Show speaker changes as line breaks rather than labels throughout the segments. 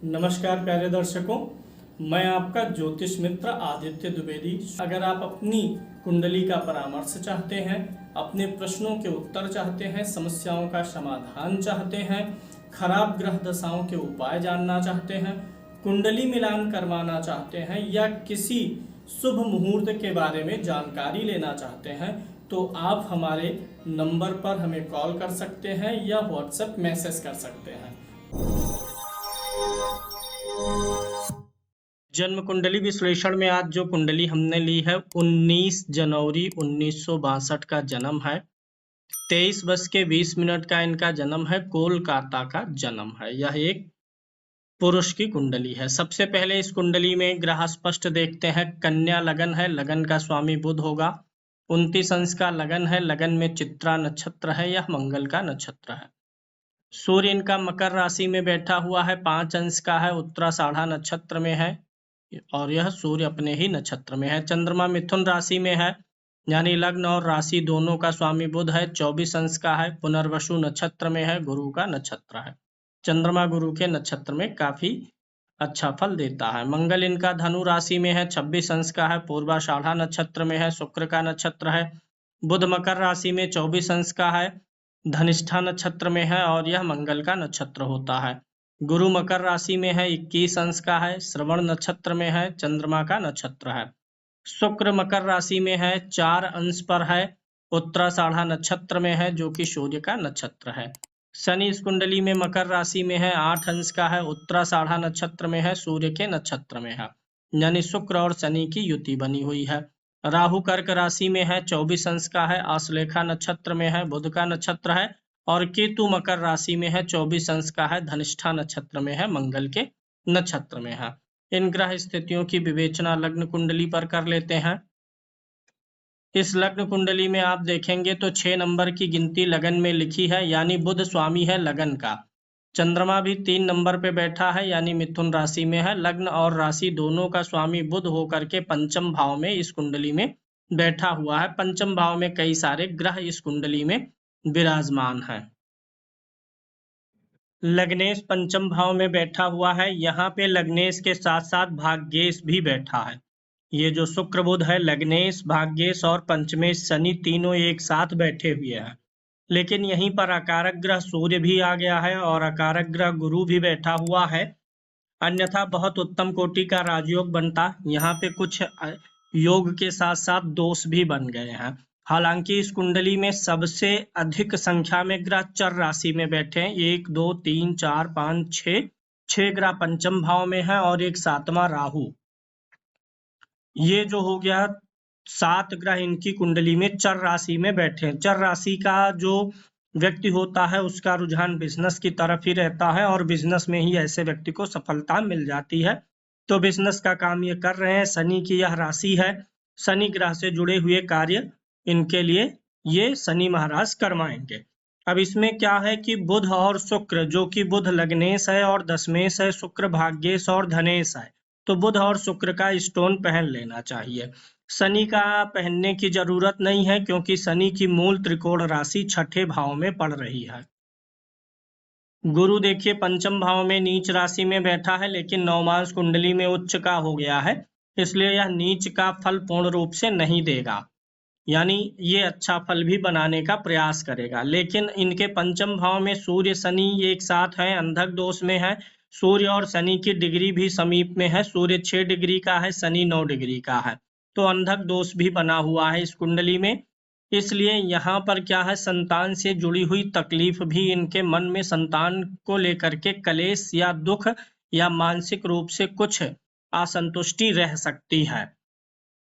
नमस्कार प्यारे दर्शकों, मैं आपका ज्योतिष मित्र आदित्य द्विवेदी। अगर आप अपनी कुंडली का परामर्श चाहते हैं, अपने प्रश्नों के उत्तर चाहते हैं, समस्याओं का समाधान चाहते हैं, खराब ग्रह दशाओं के उपाय जानना चाहते हैं, कुंडली मिलान करवाना चाहते हैं या किसी शुभ मुहूर्त के बारे में जानकारी लेना चाहते हैं, तो आप हमारे नंबर पर हमें कॉल कर सकते हैं या व्हाट्सएप मैसेज कर सकते हैं। जन्म कुंडली विश्लेषण में आज जो कुंडली हमने ली है 19 जनवरी 1962 का जन्म है। 23:20 का इनका जन्म है। कोलकाता का जन्म है। यह एक पुरुष की कुंडली है। सबसे पहले इस कुंडली में ग्रह स्पष्ट देखते हैं। कन्या लगन है, लगन का स्वामी बुध होगा। 29 अंश का लगन है, लगन में चित्रा नक्षत्र है, यह मंगल का नक्षत्र है। सूर्य इनका मकर राशि में बैठा हुआ है, 5 अंश का है, उत्तराषाढ़ा नक्षत्र में है और यह सूर्य अपने ही नक्षत्र में है। चंद्रमा मिथुन राशि में है, यानी लग्न और राशि दोनों का स्वामी बुध है, 24 अंश का है, पुनर्वसु नक्षत्र में है, गुरु का नक्षत्र है। चंद्रमा गुरु के नक्षत्र में काफी अच्छा फल देता है। मंगल इनका धनु राशि में है, 26 अंश का है, पूर्वाषाढ़ा नक्षत्र में है, शुक्र का नक्षत्र है। बुध मकर राशि में 24 अंश का है, धनिष्ठा नक्षत्र में है और यह मंगल का नक्षत्र होता है। गुरु मकर राशि में है, 21 अंश का है, श्रवण नक्षत्र में है, चंद्रमा का नक्षत्र है। शुक्र मकर राशि में है, 4 अंश पर है, उत्तराषाढ़ा नक्षत्र में है जो कि सूर्य का नक्षत्र है। शनि इस कुंडली में मकर राशि में है, 8 अंश का है, उत्तराषाढ़ा नक्षत्र में है, सूर्य के नक्षत्र में है, यानी शुक्र और शनि की युति बनी हुई है। राहु कर्क राशि में है, 24 अंश का है, आश्लेषा नक्षत्र में है, बुध का नक्षत्र है। और केतु मकर राशि में है, 24 अंश का है, धनिष्ठा नक्षत्र में है, मंगल के नक्षत्र में है। इन ग्रह स्थितियों की विवेचना लग्न कुंडली पर कर लेते हैं। इस लग्न कुंडली में आप देखेंगे तो 6 नंबर की गिनती लगन में लिखी है, यानी बुध स्वामी है लगन का। चंद्रमा भी 3 नंबर पे बैठा है, यानी मिथुन राशि में है। लग्न और राशि दोनों का स्वामी बुध होकर के पंचम भाव में इस कुंडली में बैठा हुआ है। पंचम भाव में कई सारे ग्रह इस कुंडली में विराजमान है। लग्नेश पंचम भाव में बैठा हुआ है। यहाँ पे लग्नेश के साथ साथ भाग्येश भी बैठा है। ये जो शुक्र बुध है, लग्नेश, भाग्येश और पंचमेश शनि तीनों एक साथ बैठे हुए हैं। लेकिन यहीं पर अकारक ग्रह सूर्य भी आ गया है और अकारक ग्रह गुरु भी बैठा हुआ है। अन्यथा बहुत उत्तम कोटि का राजयोग बनता। यहाँ पे कुछ योग के साथ साथ दोष भी बन गए हैं। हालांकि इस कुंडली में सबसे अधिक संख्या में ग्रह चर राशि में बैठे हैं। 1 2 3 4 5 6 ग्रह पंचम भाव में है और एक 7वां राहु। ये जो हो गया 7 ग्रह इनकी कुंडली में चर राशि में बैठे हैं। चर राशि का जो व्यक्ति होता है उसका रुझान बिजनेस की तरफ ही रहता है और बिजनेस में ही ऐसे व्यक्ति को सफलता मिल जाती है। तो बिजनेस का काम ये कर रहे हैं। शनि की यह राशि है। शनि ग्रह से जुड़े हुए कार्य इनके लिए ये शनि महाराज करवाएंगे। अब इसमें क्या है कि बुध और शुक्र, जो कि बुध लग्नेश है और दशमेश है, शुक्र भाग्येश और धनेश है, तो बुध और शुक्र का स्टोन पहन लेना चाहिए। शनि का पहनने की जरूरत नहीं है क्योंकि शनि की मूल त्रिकोण राशि 6ठे भाव में पड़ रही है। गुरु देखिए पंचम भाव में नीच राशि में बैठा है, लेकिन नवमांश कुंडली में उच्च का हो गया है, इसलिए यह नीच का फल पूर्ण रूप से नहीं देगा, यानी ये अच्छा फल भी बनाने का प्रयास करेगा। लेकिन इनके पंचम भाव में सूर्य शनि एक साथ है, अंधक दोष में है। सूर्य और शनि की डिग्री भी समीप में है। सूर्य 6 डिग्री का है, शनि 9 डिग्री का है, तो अंधक दोष भी बना हुआ है इस कुंडली में। इसलिए यहाँ पर क्या है, संतान से जुड़ी हुई तकलीफ भी इनके मन में संतान को लेकर के कलेश या दुख या मानसिक रूप से कुछ असंतुष्टि रह सकती है।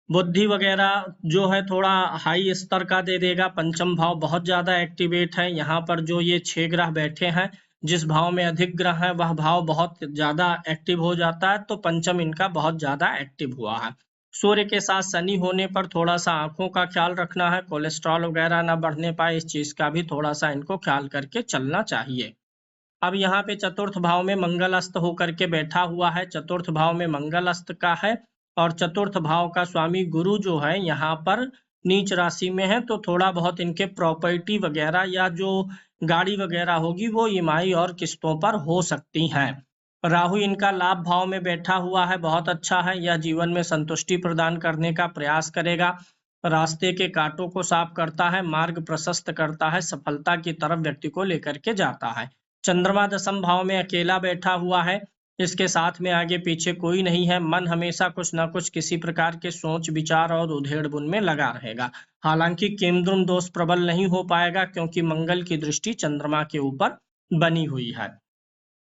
बुद्धि वगैरह जो है थोड़ा हाई स्तर का दे देगा। पंचम भाव बहुत ज्यादा एक्टिवेट है। यहाँ पर जो ये 6 ग्रह बैठे हैं, जिस भाव में अधिक ग्रह है वह भाव बहुत ज्यादा एक्टिव हो जाता है, तो पंचम इनका बहुत ज्यादा एक्टिव हुआ है। सूर्य के साथ शनि होने पर थोड़ा सा आंखों का ख्याल रखना है, कोलेस्ट्रॉल वगैरह ना बढ़ने पाए, इस चीज का भी थोड़ा सा इनको ख्याल करके चलना चाहिए। अब यहाँ पे चतुर्थ भाव में मंगल अस्त होकर के बैठा हुआ है। चतुर्थ भाव में मंगल अस्त का है और चतुर्थ भाव का स्वामी गुरु जो है यहाँ पर नीच राशि में है, तो थोड़ा बहुत इनके प्रॉपर्टी वगैरह या जो गाड़ी वगैरह होगी वो ईएमआई और किस्तों पर हो सकती हैं। राहु इनका लाभ भाव में बैठा हुआ है, बहुत अच्छा है। यह जीवन में संतुष्टि प्रदान करने का प्रयास करेगा, रास्ते के कांटों को साफ करता है, मार्ग प्रशस्त करता है, सफलता की तरफ व्यक्ति को लेकर के जाता है। चंद्रमा दशम भाव में अकेला बैठा हुआ है, इसके साथ में आगे पीछे कोई नहीं है। मन हमेशा कुछ न कुछ किसी प्रकार के सोच विचार और उधेड़-बुन में लगा रहेगा। हालांकि केंद्रुम दोष प्रबल नहीं हो पाएगा, क्योंकि मंगल की दृष्टि चंद्रमा के ऊपर बनी हुई है।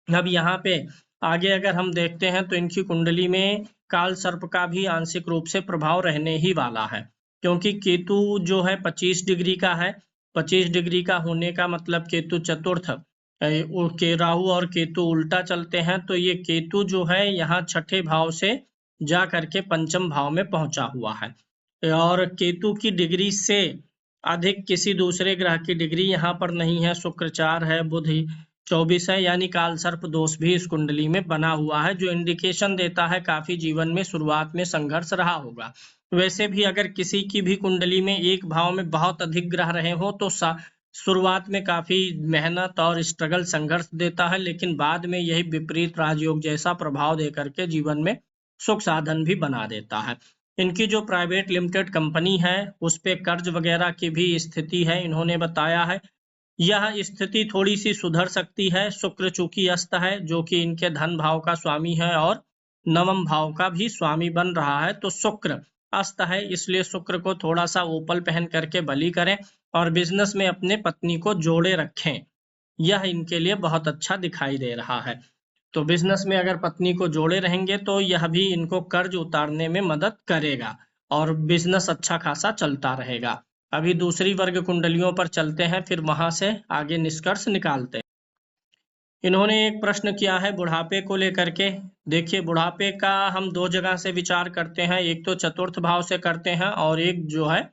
अब यहाँ पे आगे अगर हम देखते हैं तो इनकी कुंडली में काल सर्प का भी आंशिक रूप से प्रभाव रहने ही वाला है, क्योंकि केतु जो है 25 डिग्री का है। 25 डिग्री का होने का मतलब केतु चतुर्थ के राहु और केतु उल्टा चलते हैं, तो ये केतु जो है यहाँ छठे भाव से जा करके पंचम भाव में पहुंचा हुआ है, और केतु की डिग्री से अधिक किसी दूसरे ग्रह की डिग्री यहाँ पर नहीं है। शुक्र 4 है, बुध 24 है, यानी काल सर्प दोष भी इस कुंडली में बना हुआ है, जो इंडिकेशन देता है काफी जीवन में शुरुआत में संघर्ष रहा होगा। वैसे भी अगर किसी की भी कुंडली में एक भाव में बहुत अधिक ग्रह रहे हो तो शुरुआत में काफी मेहनत और स्ट्रगल संघर्ष देता है, लेकिन बाद में यही विपरीत राजयोग जैसा प्रभाव दे करके जीवन में सुख साधन भी बना देता है। इनकी जो प्राइवेट लिमिटेड कंपनी है उस पे कर्ज वगैरह की भी स्थिति है, इन्होंने बताया है। यह स्थिति थोड़ी सी सुधर सकती है। शुक्र चूंकि अस्त है, जो कि इनके धन भाव का स्वामी है और नवम भाव का भी स्वामी बन रहा है, तो शुक्र अस्त है, इसलिए शुक्र को थोड़ा सा ओपल पहन करके बलि करें और बिजनेस में अपने पत्नी को जोड़े रखें, यह इनके लिए बहुत अच्छा दिखाई दे रहा है। तो बिजनेस में अगर पत्नी को जोड़े रहेंगे तो यह भी इनको कर्ज उतारने में मदद करेगा और बिजनेस अच्छा खासा चलता रहेगा। अभी दूसरी वर्ग कुंडलियों पर चलते हैं, फिर वहां से आगे निष्कर्ष निकालते हैं। इन्होंने एक प्रश्न किया है बुढ़ापे को लेकर के। देखिए, बुढ़ापे का हम दो जगह से विचार करते हैं, एक तो चतुर्थ भाव से करते हैं और एक जो है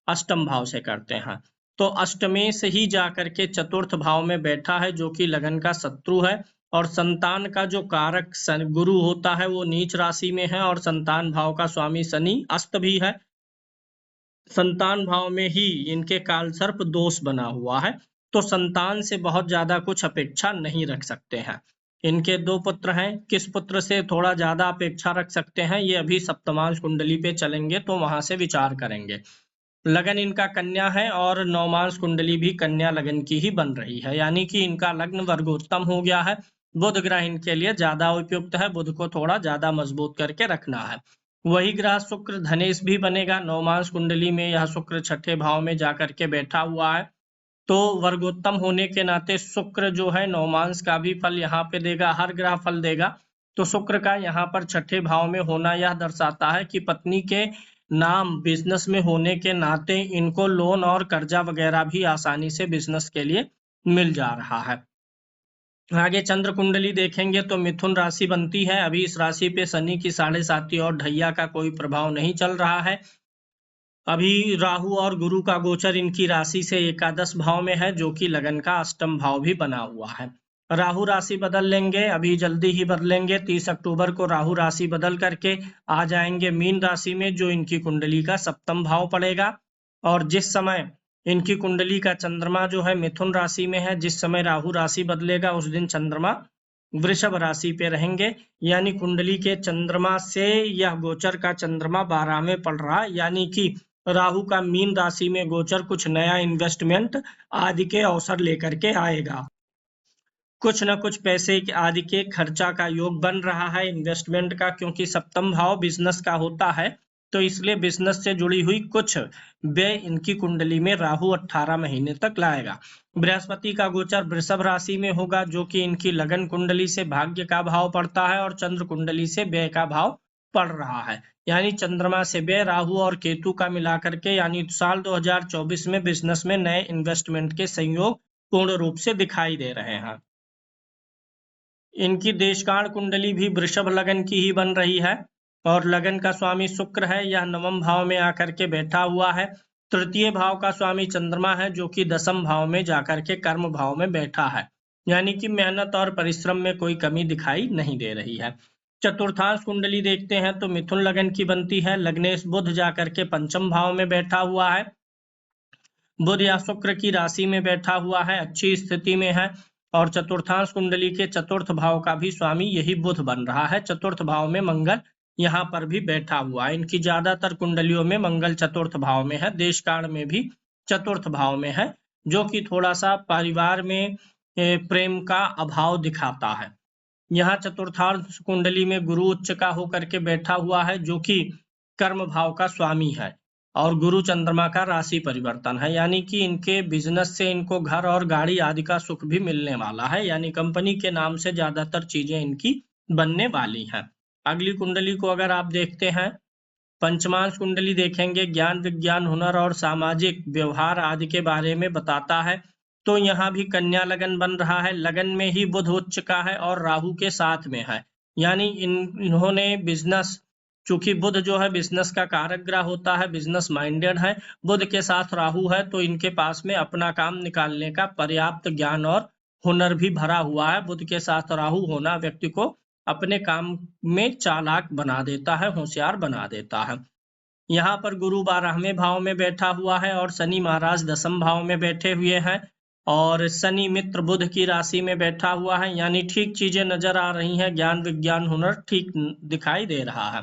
अष्टम भाव से करते हैं। तो अष्टमें से ही जाकर के चतुर्थ भाव में बैठा है, जो कि लगन का शत्रु है, और संतान का जो कारक गुरु होता है वो नीच राशि में है, और संतान भाव का स्वामी शनि अस्त भी है। संतान भाव में ही इनके काल सर्प दोष बना हुआ है, तो संतान से बहुत ज्यादा कुछ अपेक्षा नहीं रख सकते हैं। इनके दो पुत्र हैं, किस पुत्र से थोड़ा ज्यादा अपेक्षा रख सकते हैं ये अभी सप्तमांश कुंडली पे चलेंगे तो वहां से विचार करेंगे। लगन इनका कन्या है और नवमांश कुंडली भी कन्या लगन की ही बन रही है, यानी कि इनका लग्न वर्गोत्तम हो गया है। बुध ग्रह इनके लिए ज्यादा उपयुक्त है, बुध को थोड़ा ज्यादा मजबूत करके रखना है। वही ग्रह शुक्र धनेश भी बनेगा। नवमांश कुंडली में यह शुक्र छठे भाव में जाकर के बैठा हुआ है, तो वर्गोत्तम होने के नाते शुक्र जो है नवमांश का भी फल यहाँ पे देगा, हर ग्रह फल देगा। तो शुक्र का यहाँ पर छठे भाव में होना यह दर्शाता है कि पत्नी के नाम बिजनेस में होने के नाते इनको लोन और कर्जा वगैरह भी आसानी से बिजनेस के लिए मिल जा रहा है। आगे चंद्र कुंडली देखेंगे तो मिथुन राशि बनती है। अभी इस राशि पे शनि की 7.5 और ढैया का कोई प्रभाव नहीं चल रहा है। अभी राहु और गुरु का गोचर इनकी राशि से एकादश भाव में है, जो कि लगन का अष्टम भाव भी बना हुआ है। राहु राशि बदल लेंगे, अभी जल्दी ही बदलेंगे। 30 अक्टूबर को राहु राशि बदल करके आ जाएंगे मीन राशि में, जो इनकी कुंडली का सप्तम भाव पड़ेगा। और जिस समय इनकी कुंडली का चंद्रमा जो है मिथुन राशि में है, जिस समय राहु राशि बदलेगा उस दिन चंद्रमा वृषभ राशि पे रहेंगे, यानी कुंडली के चंद्रमा से यह गोचर का चंद्रमा 12 में पड़ रहा है, यानी कि राहु का मीन राशि में गोचर कुछ नया इन्वेस्टमेंट आदि के अवसर लेकर के आएगा। कुछ न कुछ पैसे आदि के खर्चा का योग बन रहा है इन्वेस्टमेंट का, क्योंकि सप्तम भाव बिजनेस का होता है, तो इसलिए बिजनेस से जुड़ी हुई कुछ व्यय इनकी कुंडली में राहु 18 महीने तक लाएगा। बृहस्पति का गोचर वृषभ राशि में होगा, जो कि इनकी लगन कुंडली से भाग्य का भाव पड़ता है और चंद्र कुंडली से व्यय का भाव पड़ रहा है, यानी चंद्रमा से व्यय राहु और केतु का मिलाकर के, यानी साल 2024 में बिजनेस में नए इन्वेस्टमेंट के संयोग पूर्ण रूप से दिखाई दे रहे हैं। इनकी देशकाल कुंडली भी वृषभ लगन की ही बन रही है और लगन का स्वामी शुक्र है, यह नवम भाव में आकर के बैठा हुआ है। तृतीय भाव का स्वामी चंद्रमा है, जो कि दसम भाव में जाकर के कर्म भाव में बैठा है, यानी कि मेहनत और परिश्रम में कोई कमी दिखाई नहीं दे रही है। चतुर्थांश कुंडली देखते हैं तो मिथुन लगन की बनती है। लग्नेश बुध जाकर के पंचम भाव में बैठा हुआ है, बुध या शुक्र की राशि में बैठा हुआ है, अच्छी स्थिति में है। और चतुर्थांश कुंडली के चतुर्थ भाव का भी स्वामी यही बुध बन रहा है। चतुर्थ भाव में मंगल यहाँ पर भी बैठा हुआ है। इनकी ज्यादातर कुंडलियों में मंगल चतुर्थ भाव में है, देश काल में भी चतुर्थ भाव में है, जो कि थोड़ा सा परिवार में प्रेम का अभाव दिखाता है। यहाँ चतुर्थांश कुंडली में गुरु उच्च का होकर के बैठा हुआ है, जो कि कर्म भाव का स्वामी है, और गुरु चंद्रमा का राशि परिवर्तन है, यानी कि इनके बिजनेस से इनको घर और गाड़ी आदि का सुख भी मिलने वाला है, यानी कंपनी के नाम से ज्यादातर चीजें इनकी बनने वाली हैं। अगली कुंडली को अगर आप देखते हैं, पंचमांश कुंडली देखेंगे, ज्ञान विज्ञान हुनर और सामाजिक व्यवहार आदि के बारे में बताता है। तो यहाँ भी कन्या लगन बन रहा है, लगन में ही बुध उच्च का है और राहु के साथ में है, यानी इन्होंने बिजनेस, चूंकि बुध जो है बिजनेस का कारक ग्रह होता है, बिजनेस माइंडेड है, बुध के साथ राहु है, तो इनके पास में अपना काम निकालने का पर्याप्त ज्ञान और हुनर भी भरा हुआ है। बुध के साथ राहु होना व्यक्ति को अपने काम में चालाक बना देता है, होशियार बना देता है। यहाँ पर गुरु 12वें भाव में बैठा हुआ है और शनि महाराज 10वें भाव में बैठे हुए हैं, और शनि मित्र बुध की राशि में बैठा हुआ है, यानी ठीक चीजें नजर आ रही हैं, ज्ञान विज्ञान हुनर ठीक दिखाई दे रहा है।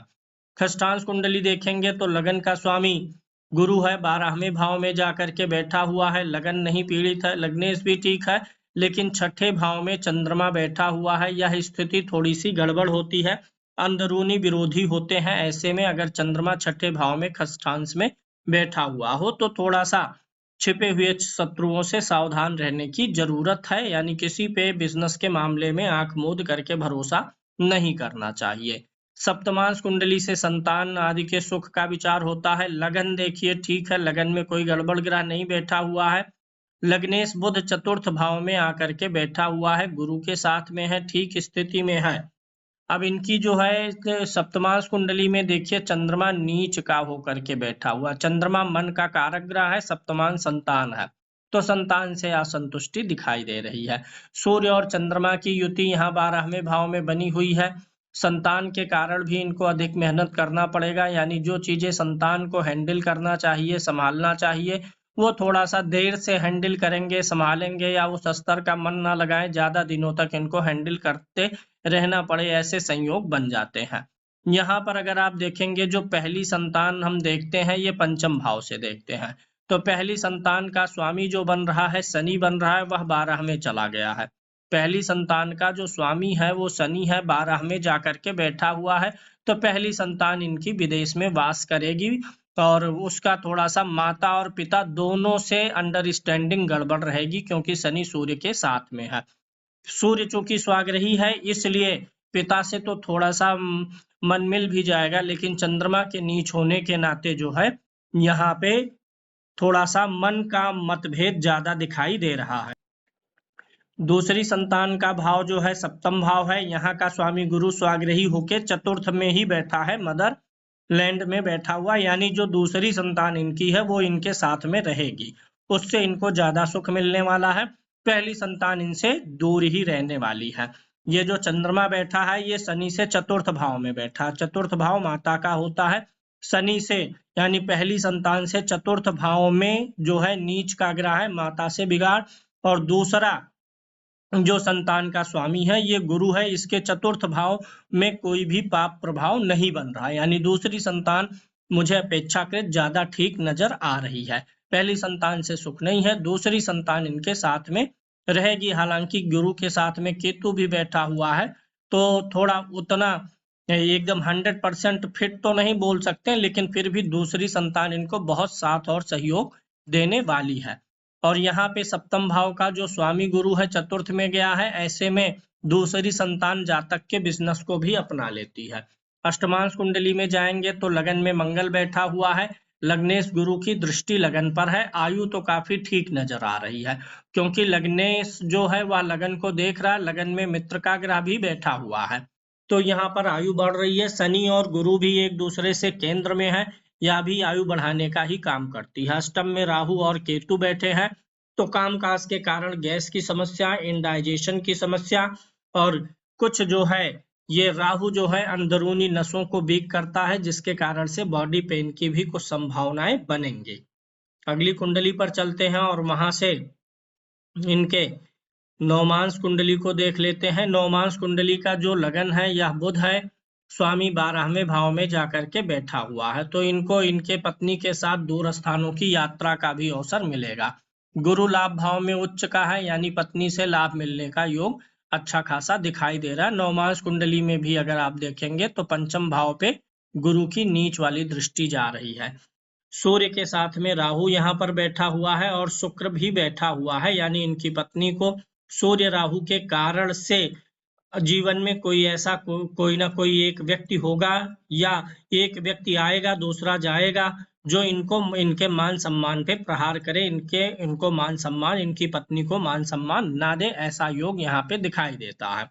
खष्टांश कुंडली देखेंगे तो लगन का स्वामी गुरु है, 12वें भाव में जाकर के बैठा हुआ है, लगन नहीं पीड़ित है, लग्नेश भी ठीक है, लेकिन छठे भाव में चंद्रमा बैठा हुआ है। यह स्थिति थोड़ी सी गड़बड़ होती है, अंदरूनी विरोधी होते हैं। ऐसे में अगर चंद्रमा छठे भाव में खष्टांश में बैठा हुआ हो तो थोड़ा सा छिपे हुए शत्रुओं से सावधान रहने की जरूरत है, यानी किसी पे बिजनेस के मामले में आंख मूंद करके भरोसा नहीं करना चाहिए। सप्तमांश कुंडली से संतान आदि के सुख का विचार होता है। लगन देखिए ठीक है, लगन में कोई गड़बड़ ग्रह नहीं बैठा हुआ है। लग्नेश बुध चतुर्थ भाव में आकर के बैठा हुआ है, गुरु के साथ में है, ठीक स्थिति में है। अब इनकी जो है सप्तमांश कुंडली में देखिए चंद्रमा नीच का होकर के बैठा हुआ, चंद्रमा मन का कारक ग्रह है, सप्तमांश संतान है, तो संतान से असंतुष्टि दिखाई दे रही है। सूर्य और चंद्रमा की युति यहाँ 12वें भाव में बनी हुई है, संतान के कारण भी इनको अधिक मेहनत करना पड़ेगा, यानी जो चीजें संतान को हैंडल करना चाहिए, संभालना चाहिए, वो थोड़ा सा देर से हैंडल करेंगे, संभालेंगे, या उस स्तर का मन ना लगाएं, ज्यादा दिनों तक इनको हैंडल करते रहना पड़े, ऐसे संयोग बन जाते हैं। यहाँ पर अगर आप देखेंगे जो पहली संतान हम देखते हैं, ये पंचम भाव से देखते हैं, तो पहली संतान का स्वामी जो बन रहा है शनि बन रहा है, वह 12 में चला गया है। पहली संतान का जो स्वामी है वो शनि है, 12 में जाकर के बैठा हुआ है, तो पहली संतान इनकी विदेश में वास करेगी, और उसका थोड़ा सा माता और पिता दोनों से अंडरस्टैंडिंग गड़बड़ रहेगी, क्योंकि शनि सूर्य के साथ में है। सूर्य चूंकि स्वाग्रही है, इसलिए पिता से तो थोड़ा सा मन मिल भी जाएगा, लेकिन चंद्रमा के नीच होने के नाते जो है यहाँ पे थोड़ा सा मन का मतभेद ज्यादा दिखाई दे रहा है। दूसरी संतान का भाव जो है सप्तम भाव है, यहाँ का स्वामी गुरु स्वाग्रही होके चतुर्थ में ही बैठा है, मदर लैंड में बैठा हुआ, यानी जो दूसरी संतान इनकी है वो इनके साथ में रहेगी, उससे इनको ज्यादा सुख मिलने वाला है। पहली संतान इनसे दूर ही रहने वाली है। ये जो चंद्रमा बैठा है ये शनि से चतुर्थ भाव में बैठा, चतुर्थ भाव माता का होता है, शनि से यानी पहली संतान से चतुर्थ भाव में जो है नीच का ग्रह है, माता से बिगाड़, और दूसरा जो संतान का स्वामी है ये गुरु है, इसके चतुर्थ भाव में कोई भी पाप प्रभाव नहीं बन रहा है, यानी दूसरी संतान मुझे अपेक्षाकृत ज्यादा ठीक नजर आ रही है। पहली संतान से सुख नहीं है, दूसरी संतान इनके साथ में रहेगी। हालांकि गुरु के साथ में केतु भी बैठा हुआ है, तो थोड़ा उतना एकदम 100% फिट तो नहीं बोल सकते, लेकिन फिर भी दूसरी संतान इनको बहुत साथ और सहयोग देने वाली है। और यहाँ पे सप्तम भाव का जो स्वामी गुरु है चतुर्थ में गया है, ऐसे में दूसरी संतान जातक के बिजनेस को भी अपना लेती है। अष्टमांश कुंडली में जाएंगे तो लगन में मंगल बैठा हुआ है, लग्नेश गुरु की दृष्टि लगन पर है, आयु तो काफी ठीक नजर आ रही है, क्योंकि लग्नेश जो है वह लगन को देख रहा है, लगन में मित्र का ग्रह भी बैठा हुआ है, तो यहाँ पर आयु बढ़ रही है। शनि और गुरु भी एक दूसरे से केंद्र में है, या भी आयु बढ़ाने का ही काम करती है। अष्टम में राहु और केतु बैठे हैं, तो कामकाज के कारण गैस की समस्या, इंडाइजेशन की समस्या, और कुछ जो है ये राहु जो है अंदरूनी नसों को वीक करता है, जिसके कारण से बॉडी पेन की भी कुछ संभावनाएं बनेंगी। अगली कुंडली पर चलते हैं और वहां से इनके नवमांश कुंडली को देख लेते हैं। नवमांश कुंडली का जो लगन है यह बुध है, स्वामी 12वें भाव में जाकर के बैठा हुआ है, तो इनको इनके पत्नी के साथ दूर स्थानों की यात्रा का भी अवसर मिलेगा। गुरु लाभ भाव में उच्च का है, यानी पत्नी से लाभ मिलने का योग अच्छा खासा दिखाई दे रहा है। नवमांश कुंडली में भी अगर आप देखेंगे तो पंचम भाव पे गुरु की नीच वाली दृष्टि जा रही है। सूर्य के साथ में राहु यहाँ पर बैठा हुआ है और शुक्र भी बैठा हुआ है, यानी इनकी पत्नी को सूर्य राहु के कारण से जीवन में कोई ऐसा कोई ना कोई एक व्यक्ति होगा, या एक व्यक्ति आएगा दूसरा जाएगा, जो इनको इनके मान सम्मान पे प्रहार करे, इनको मान सम्मान, इनकी पत्नी को मान सम्मान ना दे, ऐसा योग यहाँ पे दिखाई देता है।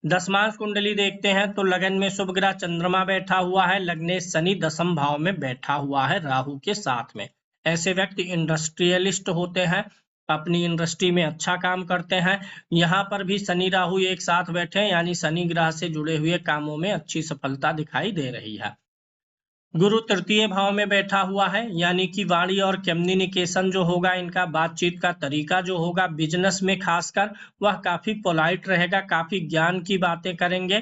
दशमांश कुंडली देखते हैं तो लगन में शुभ ग्रह चंद्रमा बैठा हुआ है, लग्नेश शनि 10वें भाव में बैठा हुआ है राहु के साथ में। ऐसे व्यक्ति इंडस्ट्रियलिस्ट होते हैं, अपनी इंडस्ट्री में अच्छा काम करते हैं। यहाँ पर भी शनि राहु एक साथ बैठे हैं, यानी शनि ग्रह से जुड़े हुए कामों में अच्छी सफलता दिखाई दे रही है। गुरु तृतीय भाव में बैठा हुआ है, यानी कि वाणी और कम्युनिकेशन जो होगा, इनका बातचीत का तरीका जो होगा बिजनेस में खासकर, वह काफी पोलाइट रहेगा, काफी ज्ञान की बातें करेंगे,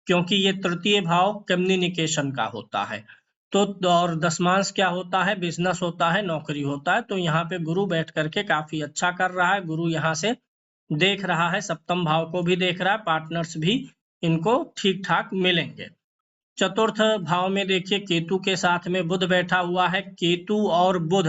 क्योंकि ये तृतीय भाव कम्युनिकेशन का होता है। तो और दशमांश क्या होता है? बिजनेस होता है, नौकरी होता है। तो यहाँ पे गुरु बैठ करके काफी अच्छा कर रहा है। गुरु यहाँ से देख रहा है, सप्तम भाव को भी देख रहा है, पार्टनर्स भी इनको ठीक ठाक मिलेंगे। चतुर्थ भाव में देखिए केतु के साथ में बुध बैठा हुआ है। केतु और बुध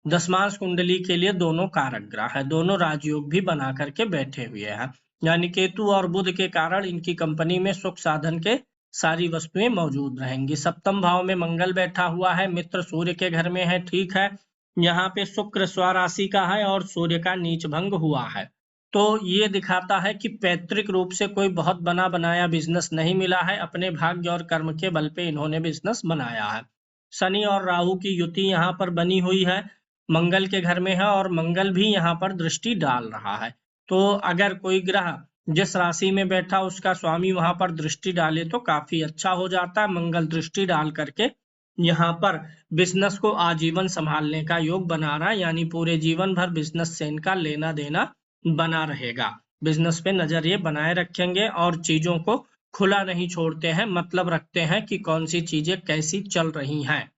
दशमांश कुंडली के लिए दोनों कारक ग्रह है, दोनों राजयोग भी बना करके बैठे हुए हैं, यानी केतु और बुध के कारण इनकी कंपनी में सुख साधन के सारी वस्तुएं मौजूद रहेंगी। सप्तम भाव में मंगल बैठा हुआ है, मित्र सूर्य के घर में है, ठीक है। यहाँ पे शुक्र स्वराशि का है और सूर्य का नीच भंग हुआ है, तो ये दिखाता है कि पैतृक रूप से कोई बहुत बना बनाया बिजनेस नहीं मिला है, अपने भाग्य और कर्म के बल पे इन्होंने बिजनेस बनाया है। शनि और राहु की युति यहाँ पर बनी हुई है, मंगल के घर में है, और मंगल भी यहाँ पर दृष्टि डाल रहा है। तो अगर कोई ग्रह जिस राशि में बैठा उसका स्वामी वहां पर दृष्टि डाले तो काफी अच्छा हो जाता है। मंगल दृष्टि डाल करके यहाँ पर बिजनेस को आजीवन संभालने का योग बना रहा है, यानी पूरे जीवन भर बिजनेस से इनका लेना देना बना रहेगा। बिजनेस पे नजर ये बनाए रखेंगे और चीजों को खुला नहीं छोड़ते हैं, मतलब रखते हैं कि कौन सी चीजें कैसी चल रही हैं।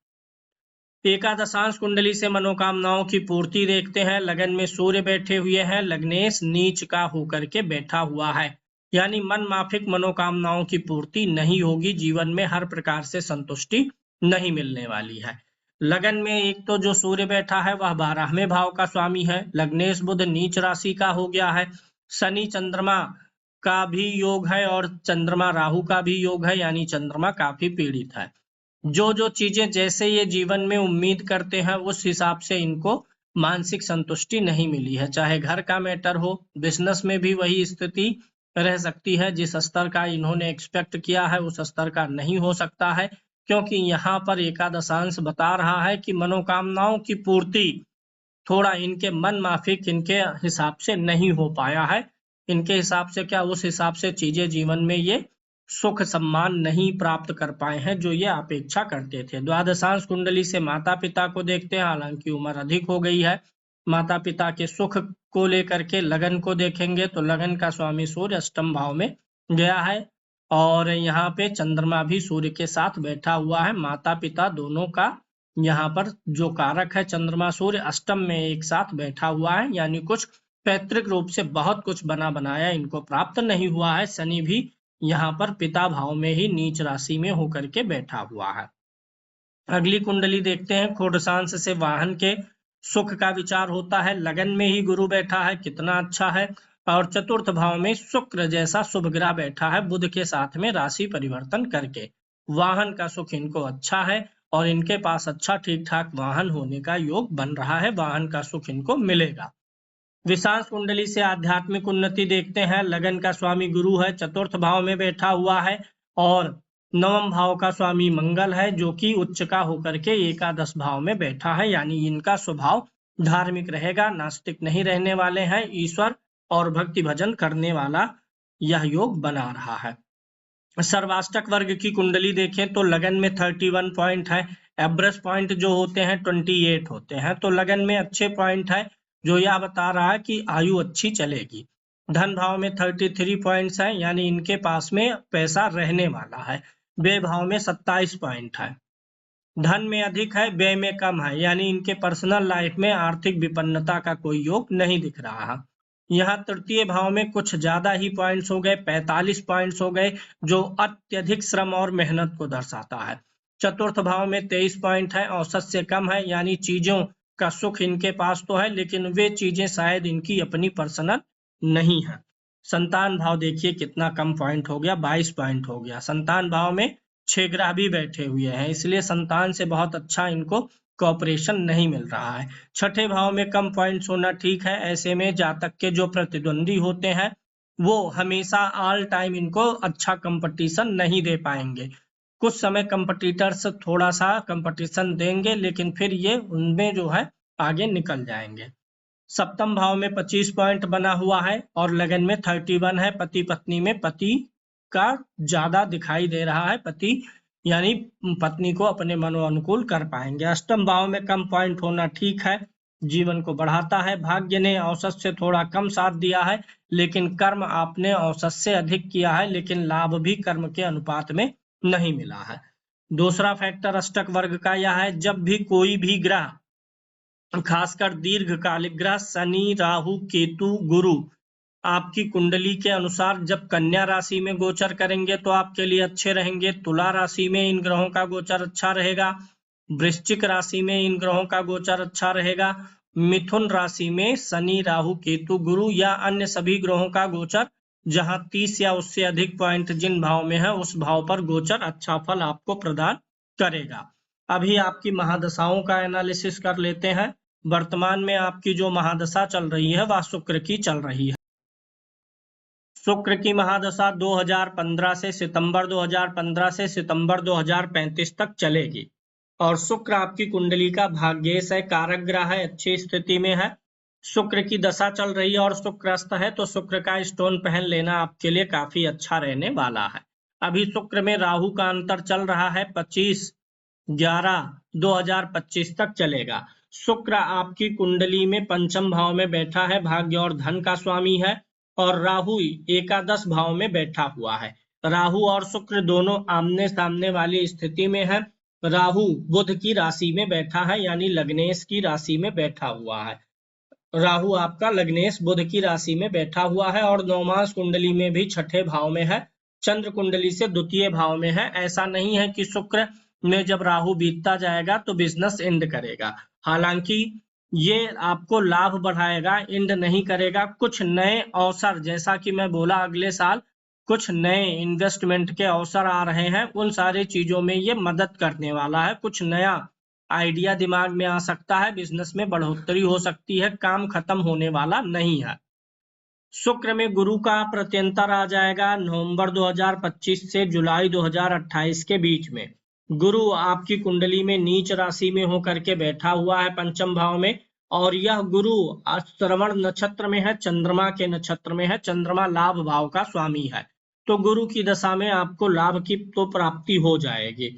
एकादशांश कुंडली से मनोकामनाओं की पूर्ति देखते हैं। लगन में सूर्य बैठे हुए हैं, लग्नेश नीच का होकर के बैठा हुआ है, यानी मन माफिक मनोकामनाओं की पूर्ति नहीं होगी, जीवन में हर प्रकार से संतुष्टि नहीं मिलने वाली है। लगन में एक तो जो सूर्य बैठा है वह 12वें भाव का स्वामी है, लग्नेश बुध नीच राशि का हो गया है, शनि चंद्रमा का भी योग है और चंद्रमा राहु का भी योग है, यानी चंद्रमा काफी पीड़ित है। जो जो चीजें जैसे ये जीवन में उम्मीद करते हैं उस हिसाब से इनको मानसिक संतुष्टि नहीं मिली है, चाहे घर का मैटर हो, बिजनेस में भी वही स्थिति रह सकती है, जिस स्तर का इन्होंने एक्सपेक्ट किया है उस स्तर का नहीं हो सकता है, क्योंकि यहाँ पर एकादशांश बता रहा है कि मनोकामनाओं की पूर्ति थोड़ा इनके मन माफिक इनके हिसाब से नहीं हो पाया है। इनके हिसाब से क्या, उस हिसाब से चीजें जीवन में ये सुख सम्मान नहीं प्राप्त कर पाए हैं जो ये अपेक्षा करते थे। द्वादशांश कुंडली से माता पिता को देखते हैं, हालांकि उम्र अधिक हो गई है। माता पिता के सुख को लेकर के लगन को देखेंगे तो लगन का स्वामी सूर्य अष्टम भाव में गया है और यहाँ पे चंद्रमा भी सूर्य के साथ बैठा हुआ है। माता पिता दोनों का यहाँ पर जो कारक है चंद्रमा सूर्य अष्टम में एक साथ बैठा हुआ है, यानी कुछ पैतृक रूप से बहुत कुछ बना बनाया इनको प्राप्त नहीं हुआ है। शनि भी यहाँ पर पिता भाव में ही नीच राशि में होकर के बैठा हुआ है। अगली कुंडली देखते हैं। खोडसांश से वाहन के सुख का विचार होता है, लगन में ही गुरु बैठा है, कितना अच्छा है। और चतुर्थ भाव में शुक्र जैसा शुभ ग्रह बैठा है बुध के साथ में राशि परिवर्तन करके। वाहन का सुख इनको अच्छा है और इनके पास अच्छा ठीक ठाक वाहन होने का योग बन रहा है, वाहन का सुख इनको मिलेगा। विशांश कुंडली से आध्यात्मिक उन्नति देखते हैं। लगन का स्वामी गुरु है, चतुर्थ भाव में बैठा हुआ है और नवम भाव का स्वामी मंगल है जो कि उच्च का होकर के एकादश भाव में बैठा है, यानी इनका स्वभाव धार्मिक रहेगा, नास्तिक नहीं रहने वाले हैं, ईश्वर और भक्ति भजन करने वाला यह योग बना रहा है। सर्वाष्टक वर्ग की कुंडली देखें तो लगन में 31 पॉइंट है, एवरेज पॉइंट जो होते हैं 28 होते हैं, तो लगन में अच्छे पॉइंट है। जो यह बता रहा है कि आयु अच्छी चलेगी। धन भाव में 33 पॉइंट्स हैं, यानी इनके पास में पैसा रहने वाला है। व्यय भाव में 27 पॉइंट है। धन में अधिक है, व्यय में कम है, यानी इनके पर्सनल लाइफ में आर्थिक विपन्नता का कोई योग नहीं दिख रहा है। यहाँ तृतीय भाव में कुछ ज्यादा ही पॉइंट्स हो गए, 45 पॉइंट्स हो गए, जो अत्यधिक श्रम और मेहनत को दर्शाता है। चतुर्थ भाव में 23 पॉइंट है, औसत से कम है, यानी चीजों का सुख इनके पास तो है, लेकिन वे चीजें शायद इनकी अपनी पर्सनल नहीं है। संतान भाव देखिए कितना कम पॉइंट हो गया, 22 पॉइंट हो गया। संतान भाव में 6 ग्रह भी बैठे हुए हैं, इसलिए संतान से बहुत अच्छा इनको कॉपरेशन नहीं मिल रहा है। छठे भाव में कम पॉइंट्स होना ठीक है। ऐसे में जातक के जो प्रतिद्वंदी होते हैं वो हमेशा ऑल टाइम इनको अच्छा कंपटीशन नहीं दे पाएंगे। कुछ समय कंपटीटर्स थोड़ा सा कंपटीशन देंगे, लेकिन फिर ये उनमें जो है आगे निकल जाएंगे। सप्तम भाव में 25 पॉइंट बना हुआ है और लगन में 31 है। पति पत्नी में पति का ज्यादा दिखाई दे रहा है, पति यानी पत्नी को अपने मनोअनुकूल कर पाएंगे। अष्टम भाव में कम पॉइंट होना ठीक है, जीवन को बढ़ाता है। भाग्य ने औसत से थोड़ा कम साथ दिया है, लेकिन कर्म आपने औसत से अधिक किया है, लेकिन लाभ भी कर्म के अनुपात में नहीं मिला है। दूसरा फैक्टर अष्टक वर्ग का यह है, जब भी कोई भी ग्रह, खासकर दीर्घकालिक ग्रह शनि, राहु, केतु, गुरु आपकी कुंडली के अनुसार जब कन्या राशि में गोचर करेंगे तो आपके लिए अच्छे रहेंगे। तुला राशि में इन ग्रहों का गोचर अच्छा रहेगा। वृश्चिक राशि में इन ग्रहों का गोचर अच्छा रहेगा। मिथुन राशि में शनि, राहु, केतु, गुरु या अन्य सभी ग्रहों का गोचर जहां 30 या उससे अधिक पॉइंट जिन भाव में है उस भाव पर गोचर अच्छा फल आपको प्रदान करेगा। अभी आपकी महादशाओं का एनालिसिस कर लेते हैं। वर्तमान में आपकी जो महादशा चल रही है वह शुक्र की चल रही है। शुक्र की महादशा 2015 से सितंबर 2015 से सितंबर 2035 तक चलेगी और शुक्र आपकी कुंडली का भाग्येश है, कारक ग्रह है, अच्छी स्थिति में है। शुक्र की दशा चल रही है और शुक्रस्त है, तो शुक्र का स्टोन पहन लेना आपके लिए काफी अच्छा रहने वाला है। अभी शुक्र में राहु का अंतर चल रहा है, 25/11/2025 तक चलेगा। शुक्र आपकी कुंडली में पंचम भाव में बैठा है, भाग्य और धन का स्वामी है, और राहु एकादश भाव में बैठा हुआ है। राहु और शुक्र दोनों आमने सामने वाली स्थिति में है। राहु बुध की राशि में बैठा है, यानी लग्नेश की राशि में बैठा हुआ है। राहु आपका लग्नेश बुध की राशि में बैठा हुआ है और नवमास कुंडली में भी छठे भाव में है, चंद्र कुंडली से द्वितीय भाव में है। ऐसा नहीं है कि शुक्र में जब राहु बीतता जाएगा तो बिजनेस एंड करेगा, हालांकि ये आपको लाभ बढ़ाएगा, एंड नहीं करेगा। कुछ नए अवसर, जैसा कि मैं बोला अगले साल कुछ नए इन्वेस्टमेंट के अवसर आ रहे हैं, उन सारी चीजों में ये मदद करने वाला है। कुछ नया आइडिया दिमाग में आ सकता है, बिजनेस में बढ़ोतरी हो सकती है, काम खत्म होने वाला नहीं है। शुक्र में गुरु का प्रत्यंतर आ जाएगा नवंबर 2025 से जुलाई 2028 के बीच में। गुरु आपकी कुंडली में नीच राशि में होकर के बैठा हुआ है पंचम भाव में, और यह गुरु श्रवण नक्षत्र में है, चंद्रमा के नक्षत्र में है। चंद्रमा लाभ भाव का स्वामी है, तो गुरु की दशा में आपको लाभ की तो प्राप्ति हो जाएगी।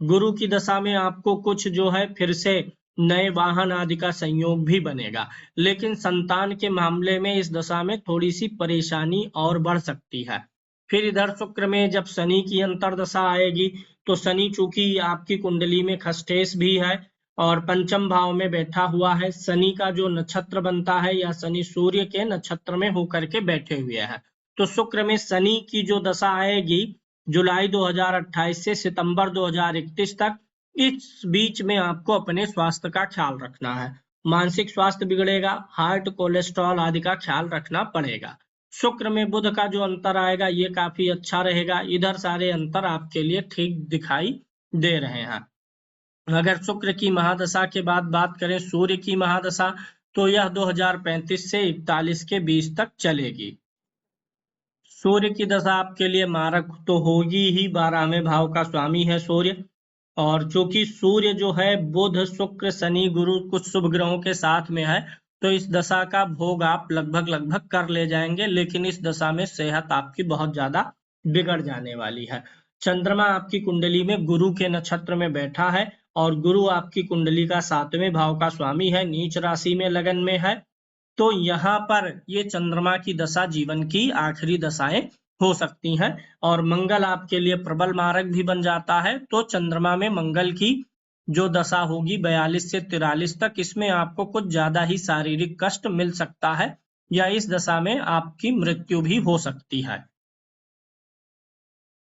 गुरु की दशा में आपको कुछ जो है फिर से नए वाहन आदि का संयोग भी बनेगा, लेकिन संतान के मामले में इस दशा में थोड़ी सी परेशानी और बढ़ सकती है। फिर इधर शुक्र में जब शनि की अंतरदशा आएगी तो शनि चूंकि आपकी कुंडली में खष्टेश भी है और पंचम भाव में बैठा हुआ है, शनि का जो नक्षत्र बनता है या शनि सूर्य के नक्षत्र में होकर के बैठे हुए हैं, तो शुक्र में शनि की जो दशा आएगी जुलाई 2028 से सितंबर 2031 तक, इस बीच में आपको अपने स्वास्थ्य का ख्याल रखना है। मानसिक स्वास्थ्य बिगड़ेगा, हार्ट, कोलेस्ट्रॉल आदि का ख्याल रखना पड़ेगा। शुक्र में बुध का जो अंतर आएगा ये काफी अच्छा रहेगा। इधर सारे अंतर आपके लिए ठीक दिखाई दे रहे हैं। अगर शुक्र की महादशा के बाद बात करें सूर्य की महादशा, तो यह 2035 से 41 के बीच तक चलेगी। सूर्य की दशा आपके लिए मारक तो होगी ही, 12वें भाव का स्वामी है सूर्य, और चूंकि सूर्य जो है बुध, शुक्र, शनि, गुरु कुछ शुभ ग्रहों के साथ में है, तो इस दशा का भोग आप लगभग कर ले जाएंगे, लेकिन इस दशा में सेहत आपकी बहुत ज्यादा बिगड़ जाने वाली है। चंद्रमा आपकी कुंडली में गुरु के नक्षत्र में बैठा है और गुरु आपकी कुंडली का 7वें भाव का स्वामी है, नीच राशि में लगन में है तो यहाँ पर ये चंद्रमा की दशा जीवन की आखिरी दशाएं हो सकती हैं। और मंगल आपके लिए प्रबल मारक भी बन जाता है। तो चंद्रमा में मंगल की जो दशा होगी 42 से 43 तक, इसमें आपको कुछ ज्यादा ही शारीरिक कष्ट मिल सकता है या इस दशा में आपकी मृत्यु भी हो सकती है।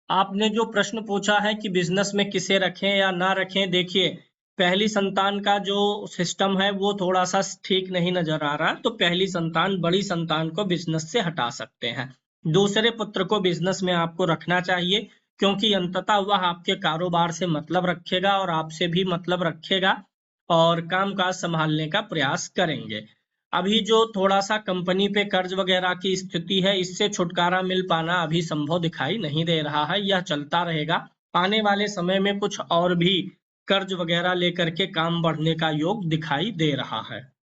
आपने जो प्रश्न पूछा है कि बिजनेस में किसे रखें या ना रखें, देखिए पहली संतान का जो सिस्टम है वो थोड़ा सा ठीक नहीं नजर आ रहा, तो पहली संतान, बड़ी संतान को बिजनेस से हटा सकते हैं। दूसरे पुत्र को बिजनेस में आपको रखना चाहिए, क्योंकि अंततः वह आपके कारोबार से मतलब रखेगा और आपसे भी मतलब रखेगा और कामकाज संभालने का प्रयास करेंगे। अभी जो थोड़ा-सा कंपनी पे कर्ज वगैरह की स्थिति है, इससे छुटकारा मिल पाना अभी संभव दिखाई नहीं दे रहा है, यह चलता रहेगा। आने वाले समय में कुछ और भी कर्ज वगैरह लेकर के काम बढ़ने का योग दिखाई दे रहा है।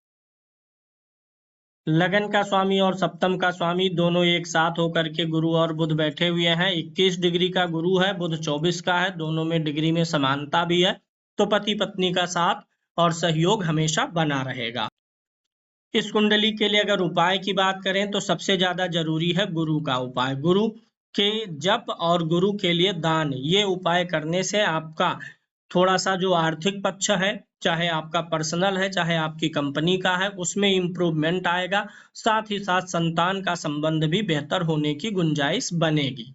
लगन का स्वामी और सप्तम का स्वामी दोनों एक साथ होकर के गुरु और बुध बैठे हुए हैं। 21 डिग्री का गुरु है, बुध 24 का है, दोनों में डिग्री में समानता भी है। तो पति पत्नी का साथ और सहयोग हमेशा बना रहेगा। इस कुंडली के लिए अगर उपाय की बात करें तो सबसे ज्यादा जरूरी है गुरु का उपाय। गुरु के जप और गुरु के लिए दान, ये उपाय करने से आपका थोड़ा सा जो आर्थिक पक्ष है, चाहे आपका पर्सनल है चाहे आपकी कंपनी का है, उसमें इम्प्रूवमेंट आएगा। साथ ही साथ संतान का संबंध भी बेहतर होने की गुंजाइश बनेगी।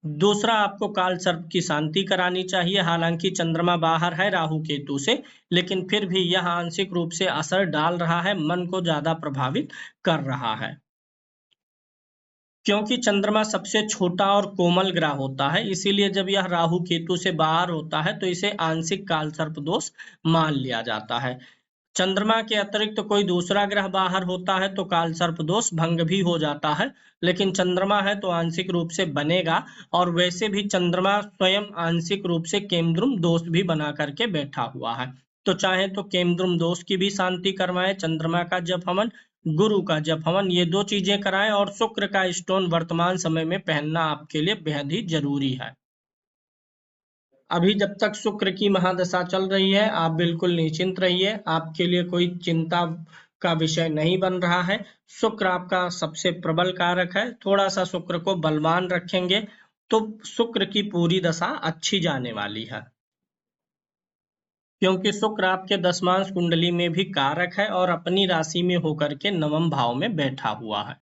दूसरा, आपको काल सर्प की शांति करानी चाहिए। हालांकि चंद्रमा बाहर है राहु केतु से, लेकिन फिर भी यह आंशिक रूप से असर डाल रहा है, मन को ज्यादा प्रभावित कर रहा है। क्योंकि चंद्रमा सबसे छोटा और कोमल ग्रह होता है, इसीलिए जब यह राहु केतु से बाहर होता है तो इसे आंशिक काल सर्प दोष मान लिया जाता है। चंद्रमा के अतिरिक्त कोई दूसरा ग्रह बाहर होता है तो काल सर्प दोष भंग भी हो जाता है, लेकिन चंद्रमा है तो आंशिक रूप से बनेगा। और वैसे भी चंद्रमा स्वयं आंशिक रूप से केमद्रुम दोष भी बना करके बैठा हुआ है। तो चाहे तो केमद्रुम दोष की भी शांति करवाएं, चंद्रमा का जप हवन, गुरु का जप हवन, ये दो चीजें कराएं। और शुक्र का स्टोन वर्तमान समय में पहनना आपके लिए बेहद ही जरूरी है। अभी जब तक शुक्र की महादशा चल रही है, आप बिल्कुल निश्चिंत रहिए, आपके लिए कोई चिंता का विषय नहीं बन रहा है। शुक्र आपका सबसे प्रबल कारक है, थोड़ा सा शुक्र को बलवान रखेंगे तो शुक्र की पूरी दशा अच्छी जाने वाली है। क्योंकि शुक्र आपके दशमांश कुंडली में भी कारक है और अपनी राशि में होकर के नवम भाव में बैठा हुआ है।